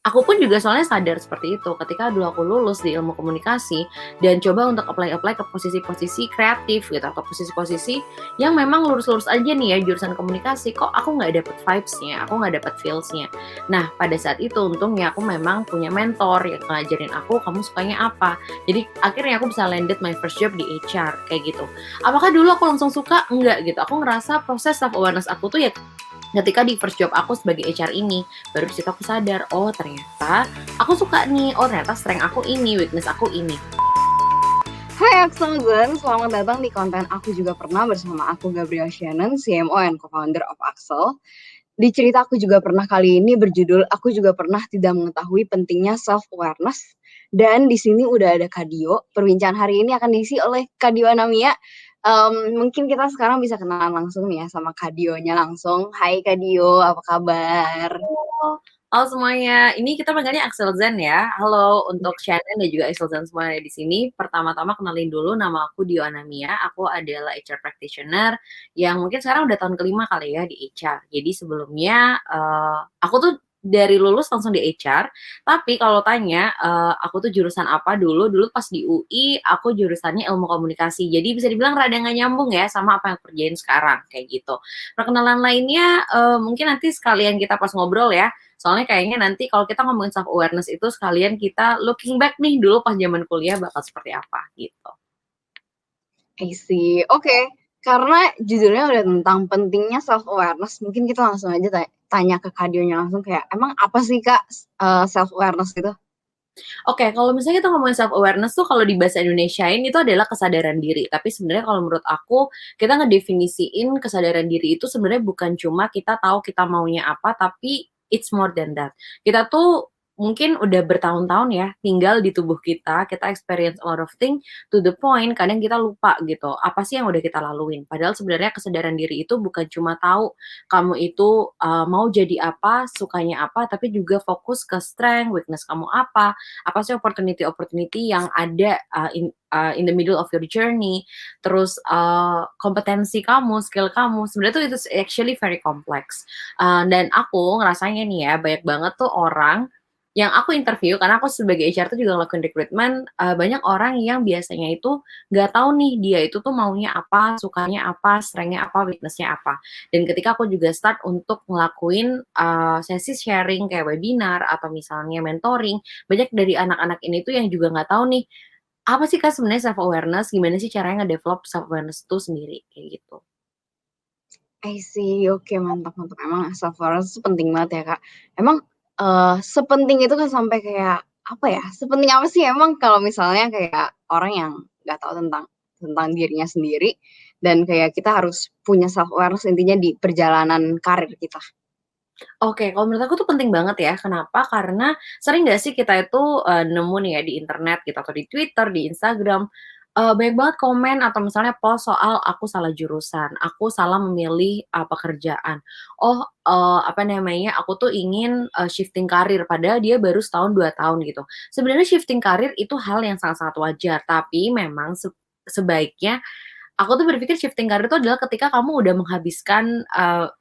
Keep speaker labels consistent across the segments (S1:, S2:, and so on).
S1: Aku pun juga soalnya sadar seperti itu ketika dulu aku lulus di ilmu komunikasi dan coba untuk apply-apply ke posisi-posisi kreatif gitu atau posisi-posisi yang memang lurus-lurus aja nih ya jurusan komunikasi, kok aku nggak dapet vibes-nya, aku nggak dapet feels-nya. Nah, pada saat itu untungnya aku memang punya mentor yang ngajarin aku, kamu sukanya apa. Jadi akhirnya aku bisa landed my first job di HR kayak gitu. Apakah dulu aku langsung suka? Enggak gitu. Aku ngerasa proses self awareness aku tuh ya ketika di first job aku sebagai HR ini, baru di situ aku sadar, oh ternyata aku suka nih, oh ternyata strength aku ini, weakness aku ini.
S2: Hai Axelzen, selamat datang di konten Aku Juga Pernah bersama aku Gabriel Shannon, CMO and co-founder of Axel. Di cerita Aku Juga Pernah kali ini berjudul Aku Juga Pernah Tidak Mengetahui Pentingnya Self-Awareness. Dan di sini udah ada Kadio. Perbincangan hari ini akan diisi oleh Kadio Anamia. Mungkin kita sekarang bisa kenalan langsung nih ya sama Kadionya langsung. Hai Kadio, apa kabar?
S1: Halo, halo semuanya. Ini kita panggilnya Axel Zen ya. Halo untuk Shannon dan juga Axel Zen semuanya di sini. Pertama-tama kenalin dulu, nama aku Dio Anamia. Aku adalah HR practitioner yang mungkin sekarang udah tahun kelima kali ya di HR. Jadi sebelumnya aku tuh dari lulus langsung di HR. Tapi kalau tanya aku tuh jurusan apa dulu? Dulu pas di UI aku jurusannya ilmu komunikasi. Jadi bisa dibilang rada nggak nyambung ya sama apa yang aku kerjain sekarang kayak gitu. Perkenalan lainnya mungkin nanti sekalian kita pas ngobrol ya. Soalnya kayaknya nanti kalau kita ngomongin self awareness itu sekalian kita looking back nih dulu pas zaman kuliah bakal seperti apa gitu.
S2: I see. Oke. Karena judulnya udah tentang pentingnya self awareness, mungkin kita langsung aja tanya ke Kadionya langsung kayak emang apa sih Kak self awareness gitu?
S1: Oke, kalau misalnya kita ngomongin self awareness tuh kalau di bahasa Indonesiain itu adalah kesadaran diri. Tapi sebenarnya kalau menurut aku kita ngedefinisiin kesadaran diri itu sebenarnya bukan cuma kita tahu kita maunya apa, tapi it's more than that. Kita tuh mungkin udah bertahun-tahun ya tinggal di tubuh kita experience a lot of thing to the point kadang kita lupa gitu, apa sih yang udah kita laluin. Padahal sebenarnya kesadaran diri itu bukan cuma tahu kamu itu mau jadi apa, sukanya apa, tapi juga fokus ke strength, weakness kamu apa sih opportunity yang ada in the middle of your journey, terus kompetensi kamu, skill kamu, sebenarnya tuh itu actually very complex. Dan aku ngerasanya nih ya, banyak banget tuh orang yang aku interview, karena aku sebagai HR tuh juga ngelakuin recruitment, banyak orang yang biasanya itu nggak tahu nih dia itu tuh maunya apa, sukanya apa, strength-nya apa, weakness-nya apa. Dan ketika aku juga start untuk ngelakuin sesi sharing kayak webinar atau misalnya mentoring, banyak dari anak-anak ini tuh yang juga nggak tahu nih, apa sih Kak sebenarnya self awareness, gimana sih caranya nge-develop self awareness itu sendiri, kayak gitu.
S2: I see. Oke, mantap mantap. Emang self awareness itu penting banget ya Kak. Emang sepenting itu kan sampai kayak apa ya? Sepenting apa sih emang kalau misalnya kayak orang yang nggak tahu tentang dirinya sendiri dan kayak kita harus punya self awareness intinya di perjalanan karir kita.
S1: Oke, kalau menurut aku tuh penting banget ya, kenapa? Karena sering nggak sih kita itu, nemu nih ya di internet gitu atau di Twitter, di Instagram, banyak banget komen atau misalnya post soal aku salah jurusan, aku salah memilih, pekerjaan. Oh, apa namanya, aku tuh ingin, shifting karir, padahal dia baru setahun, 2 tahun gitu. Sebenarnya shifting karir itu hal yang sangat-sangat wajar, tapi memang sebaiknya aku tuh berpikir shifting karir itu adalah ketika kamu udah menghabiskan,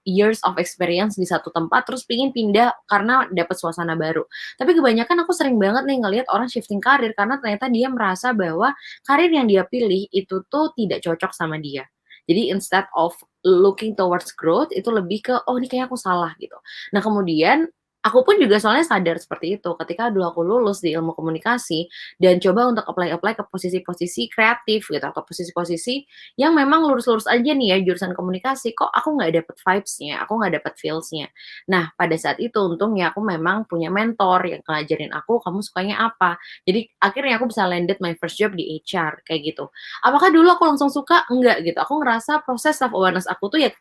S1: years of experience di satu tempat, terus pingin pindah karena dapat suasana baru. Tapi kebanyakan aku sering banget nih ngelihat orang shifting karir karena ternyata dia merasa bahwa karir yang dia pilih itu tuh tidak cocok sama dia. Jadi instead of looking towards growth, itu lebih ke, "Oh ini kayaknya aku salah," gitu. Nah kemudian, aku pun juga soalnya sadar seperti itu ketika dulu aku lulus di ilmu komunikasi dan coba untuk apply-apply ke posisi-posisi kreatif gitu atau posisi-posisi yang memang lurus-lurus aja nih ya jurusan komunikasi, kok aku nggak dapet vibes-nya, aku nggak dapet feels-nya. Nah, pada saat itu untungnya aku memang punya mentor yang ngajarin aku, "Kamu sukanya apa?" Jadi akhirnya aku bisa landed my first job di HR, kayak gitu. Apakah dulu aku langsung suka? Enggak gitu. Aku ngerasa proses self awareness aku tuh ya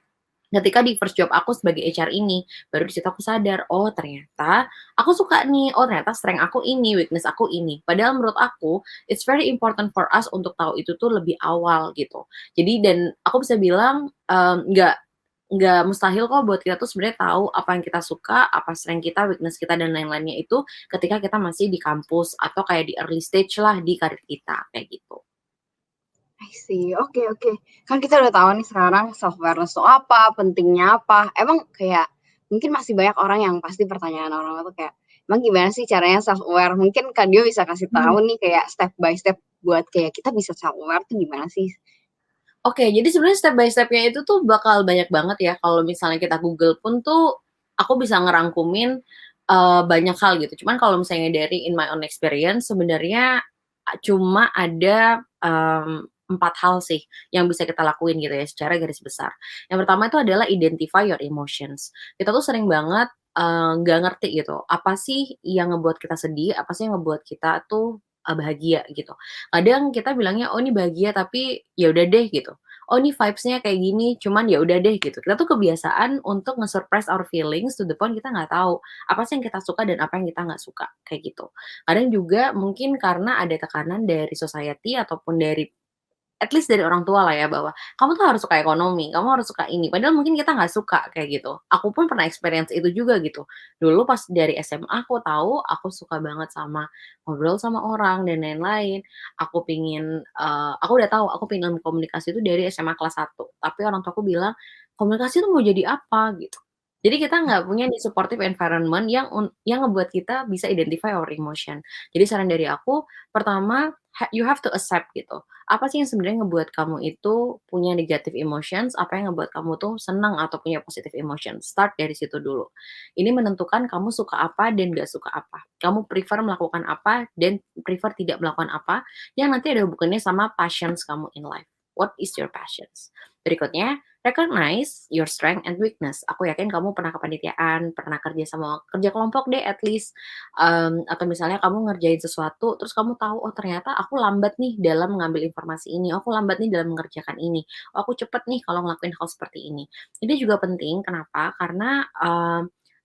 S1: ketika di first job aku sebagai HR ini, baru di situ aku sadar, oh ternyata aku suka nih, oh ternyata strength aku ini, weakness aku ini. Padahal menurut aku, it's very important for us untuk tahu itu tuh lebih awal gitu. Jadi dan aku bisa bilang, nggak mustahil kok buat kita tuh sebenarnya tahu apa yang kita suka, apa strength kita, weakness kita, dan lain-lainnya itu ketika kita masih di kampus atau kayak di early stage lah di karir kita, kayak gitu.
S2: I see. Oke oke. Kan kita udah tahu nih sekarang self awareness itu apa, pentingnya apa. Emang kayak mungkin masih banyak orang yang pasti pertanyaan orang itu kayak, Emang gimana sih caranya self-aware? Mungkin Kak Dio bisa kasih
S1: Hmm.
S2: tahu nih kayak step by step buat kayak kita bisa self-aware tuh gimana sih?
S1: Oke, jadi sebenarnya step by step-nya itu tuh bakal banyak banget ya, kalau misalnya kita Google pun tuh, aku bisa ngerangkumin, banyak hal gitu. Cuman kalau misalnya dari in my own experience, sebenarnya cuma ada, 4 hal sih yang bisa kita lakuin gitu ya, secara garis besar. Yang pertama itu adalah identify your emotions. Kita tuh sering banget, nggak ngerti gitu, apa sih yang ngebuat kita sedih, apa sih yang ngebuat kita tuh, bahagia gitu. Kadang kita bilangnya, "Oh ini bahagia," tapi ya udah deh gitu. "Oh ini vibes-nya kayak gini, cuman ya udah deh," gitu. Kita tuh kebiasaan untuk nge-suppress our feelings to the point kita nggak tahu, apa sih yang kita suka dan apa yang kita nggak suka, kayak gitu. Kadang juga mungkin karena ada tekanan dari society ataupun dari at least dari orang tua lah ya, bahwa kamu tuh harus suka ekonomi, kamu harus suka ini, padahal mungkin kita nggak suka kayak gitu. Aku pun pernah experience itu juga gitu. Dulu pas dari SMA aku tahu aku suka banget sama ngobrol sama orang dan lain-lain. Aku udah tahu aku pengen ilmu komunikasi itu dari SMA kelas 1, tapi orang tuaku bilang, "Komunikasi tuh mau jadi apa?" Gitu. Jadi kita nggak punya nih supportive environment yang ngebuat kita bisa identify our emotion. Jadi saran dari aku, pertama, you have to accept gitu. Apa sih yang sebenarnya ngebuat kamu itu punya negative emotions, apa yang ngebuat kamu tuh senang atau punya positive emotions, start dari situ dulu. Ini menentukan kamu suka apa dan gak suka apa. Kamu prefer melakukan apa dan prefer tidak melakukan apa, yang nanti ada hubungannya sama passions kamu in life. What is your passions? Berikutnya, recognize your strength and weakness. Aku yakin kamu pernah kepanitiaan, pernah kerja kelompok deh at least, atau misalnya kamu ngerjain sesuatu, terus kamu tahu, "Oh ternyata aku lambat nih dalam mengambil informasi ini, aku lambat nih dalam mengerjakan ini, oh aku cepet nih kalau ngelakuin hal seperti ini." Ini juga penting, kenapa? Karena,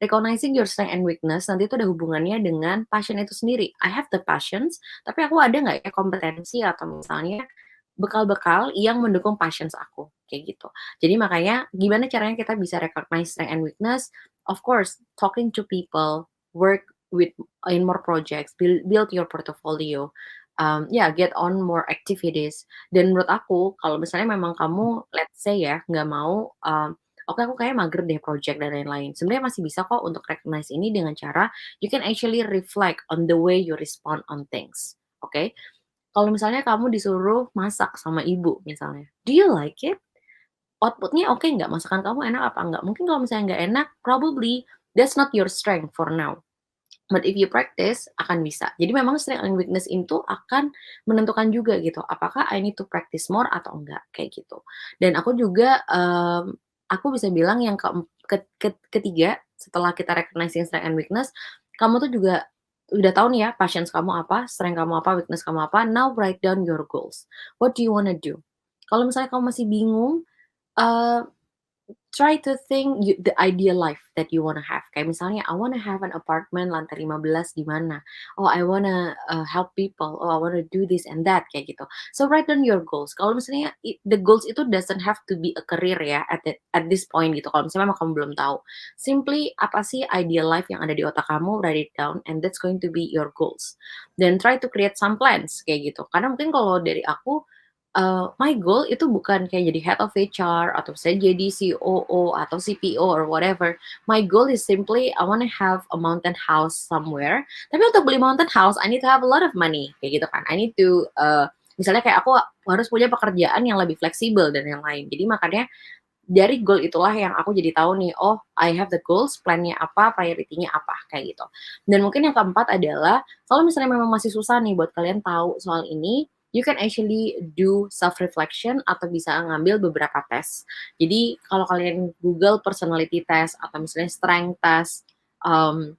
S1: recognizing your strength and weakness nanti itu ada hubungannya dengan passion itu sendiri. I have the passions, tapi aku ada nggak ya kompetensi atau misalnya bekal-bekal yang mendukung passions aku, kayak gitu. Jadi makanya gimana caranya kita bisa recognize strength and weakness? Of course, talking to people, work with in more projects, build your portfolio, yeah, get on more activities. Dan menurut aku kalau misalnya memang kamu let's say ya nggak mau, "Oke aku kayaknya mager deh project dan lain-lain." Sebenarnya masih bisa kok untuk recognize ini dengan cara you can actually reflect on the way you respond on things, oke? Kalau misalnya kamu disuruh masak sama ibu misalnya, do you like it? Output-nya oke nggak? Masakan kamu enak apa enggak? Mungkin kalau misalnya nggak enak, probably that's not your strength for now. But if you practice, akan bisa. Jadi memang strength and weakness itu akan menentukan juga gitu, apakah I need to practice more atau enggak, kayak gitu. Dan aku juga, aku bisa bilang yang ketiga, setelah kita recognizing strength and weakness, kamu tuh juga udah tahu nih ya passions kamu apa, strength kamu apa, weakness kamu apa, now write down your goals. What do you wanna do? Kalau misalnya kamu masih bingung, eee try to think the ideal life that you wanna have. Kayak misalnya, I wanna have an apartment lantai 15 di mana. Oh, I wanna, help people. Oh, I wanna do this and that, kayak gitu. So write down your goals. Kalau misalnya the goals itu doesn't have to be a career ya at this point gitu. Kalau misalnya memang kamu belum tahu. Simply apa sih ideal life yang ada di otak kamu, write it down and that's going to be your goals. Then try to create some plans kayak gitu. Karena mungkin kalau dari aku, my goal itu bukan kayak jadi head of HR atau saya jadi COO atau CPO or whatever. My goal is simply I wanna have a mountain house somewhere. Tapi untuk beli mountain house, I need to have a lot of money kayak gitu kan. I need to, misalnya kayak aku harus punya pekerjaan yang lebih fleksibel dan yang lain. Jadi makanya dari goal itulah yang aku jadi tahu nih, oh I have the goals, plan-nya apa, priority-nya apa, kayak gitu. Dan mungkin yang keempat adalah, kalau misalnya memang masih susah nih buat kalian tahu soal ini, you can actually do self reflection atau bisa ngambil beberapa tes. Jadi kalau kalian Google personality test atau misalnya strength test, um,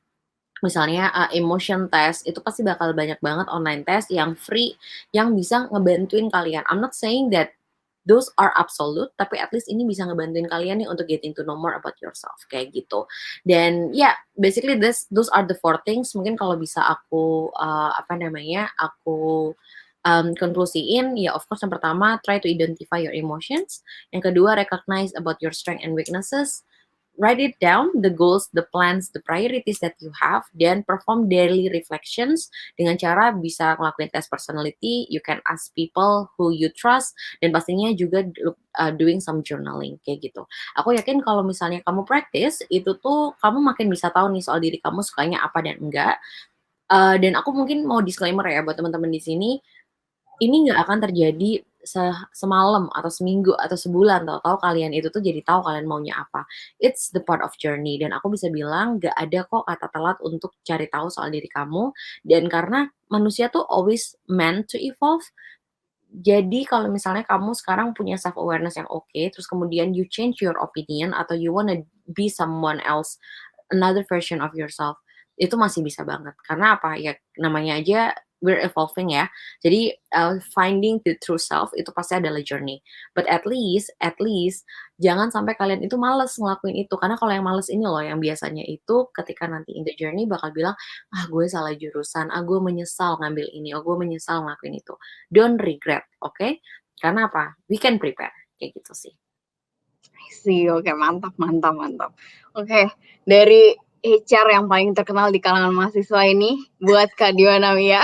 S1: misalnya emotion test, itu pasti bakal banyak banget online test yang free yang bisa ngebantuin kalian. I'm not saying that those are absolute, tapi at least ini bisa ngebantuin kalian nih untuk getting to know more about yourself, kayak gitu. Dan ya, yeah, basically those are the 4 things mungkin kalau bisa aku, apa namanya, aku, konklusiin, ya of course yang pertama try to identify your emotions, yang kedua recognize about your strength and weaknesses, write it down, the goals, the plans, the priorities that you have, then perform daily reflections dengan cara bisa ngelakuin tes personality, you can ask people who you trust, dan pastinya juga doing some journaling, kayak gitu. Aku yakin kalau misalnya kamu practice, itu tuh kamu makin bisa tahu nih soal diri kamu sukanya apa dan enggak. Dan aku mungkin mau disclaimer ya buat teman-teman di sini, ini nggak akan terjadi semalam atau seminggu atau sebulan, tahu-tahu kalian itu tuh jadi tahu kalian maunya apa. It's the part of journey dan aku bisa bilang nggak ada kok kata telat untuk cari tahu soal diri kamu, dan karena manusia tuh always meant to evolve. Jadi kalau misalnya kamu sekarang punya self awareness yang oke, terus kemudian you change your opinion atau you wanna be someone else, another version of yourself, itu masih bisa banget. Karena apa, ya namanya aja we're evolving ya. Jadi, finding the true self itu pasti adalah journey. But at least jangan sampai kalian itu males ngelakuin itu. Karena kalau yang males ini loh yang biasanya itu ketika nanti in the journey bakal bilang, "Ah, gue salah jurusan, ah, gue menyesal ngambil ini, oh gue menyesal ngelakuin itu." Don't regret, oke? Karena apa, we can prepare, kayak gitu sih.
S2: Sih, oke, mantap mantap mantap. Oke, dari HR yang paling terkenal di kalangan mahasiswa ini, buat Kak Diana Mia,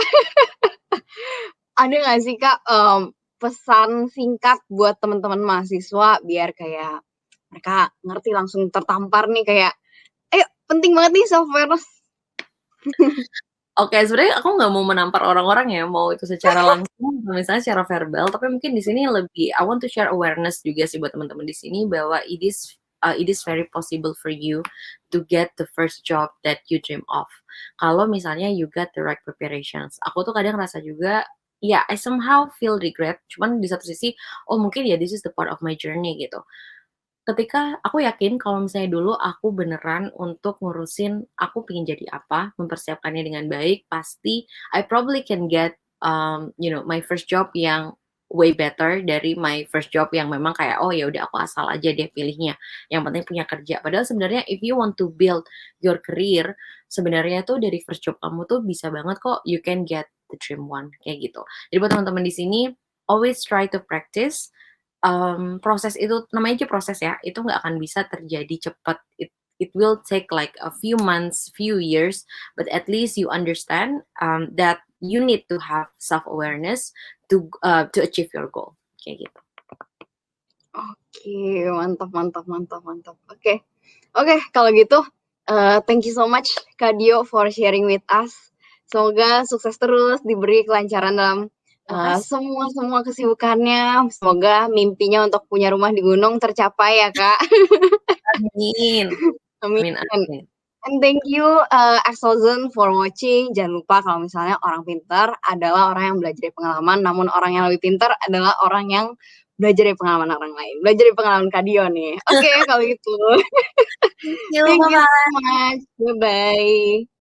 S2: ada nggak sih Kak, pesan singkat buat teman-teman mahasiswa biar kayak mereka ngerti langsung tertampar nih kayak, "Ayo penting banget nih self awareness."
S1: Oke, sebenarnya aku nggak mau menampar orang-orang ya, mau itu secara langsung atau misalnya secara verbal, tapi mungkin di sini lebih I want to share awareness juga sih buat teman-teman di sini bahwa it is very possible for you to get the first job that you dream of. Kalau misalnya you got the right preparations. Aku tuh kadang ngerasa juga, ya I somehow feel regret, cuman di satu sisi, oh mungkin ya this is the part of my journey gitu. Ketika aku yakin kalau misalnya dulu aku beneran untuk ngurusin aku pengen jadi apa, mempersiapkannya dengan baik, pasti I probably can get, my first job yang way better dari my first job yang memang kayak, "Oh ya udah aku asal aja deh pilihnya, yang penting punya kerja." Padahal sebenarnya if you want to build your career, sebenarnya tuh dari first job kamu tuh bisa banget kok you can get the dream one, kayak gitu. Jadi buat teman-teman di sini, always try to practice. Proses itu namanya aja proses ya, itu nggak akan bisa terjadi cepat. It will take like a few months, few years, but at least you understand, that you need to have self-awareness to achieve your goal, kayak gitu.
S2: Oke, mantap mantap mantap mantap. Oke. Oke, kalau gitu, thank you so much Kak Dio for sharing with us. Semoga sukses terus, diberi kelancaran dalam,
S1: Makasih.
S2: semua kesibukannya. Semoga mimpinya untuk punya rumah di gunung tercapai ya, Kak.
S1: Amin.
S2: Amin.
S1: Amin amin.
S2: And thank you, Axelzen for watching. Jangan lupa kalau misalnya orang pintar adalah orang yang belajar dari pengalaman, namun orang yang lebih pintar adalah orang yang belajar dari pengalaman orang lain. Belajar dari pengalaman Kak Dio nih. Oke, kalau gitu.
S1: Thank you,
S2: Thank you so
S1: bye-bye.
S2: much. Bye-bye.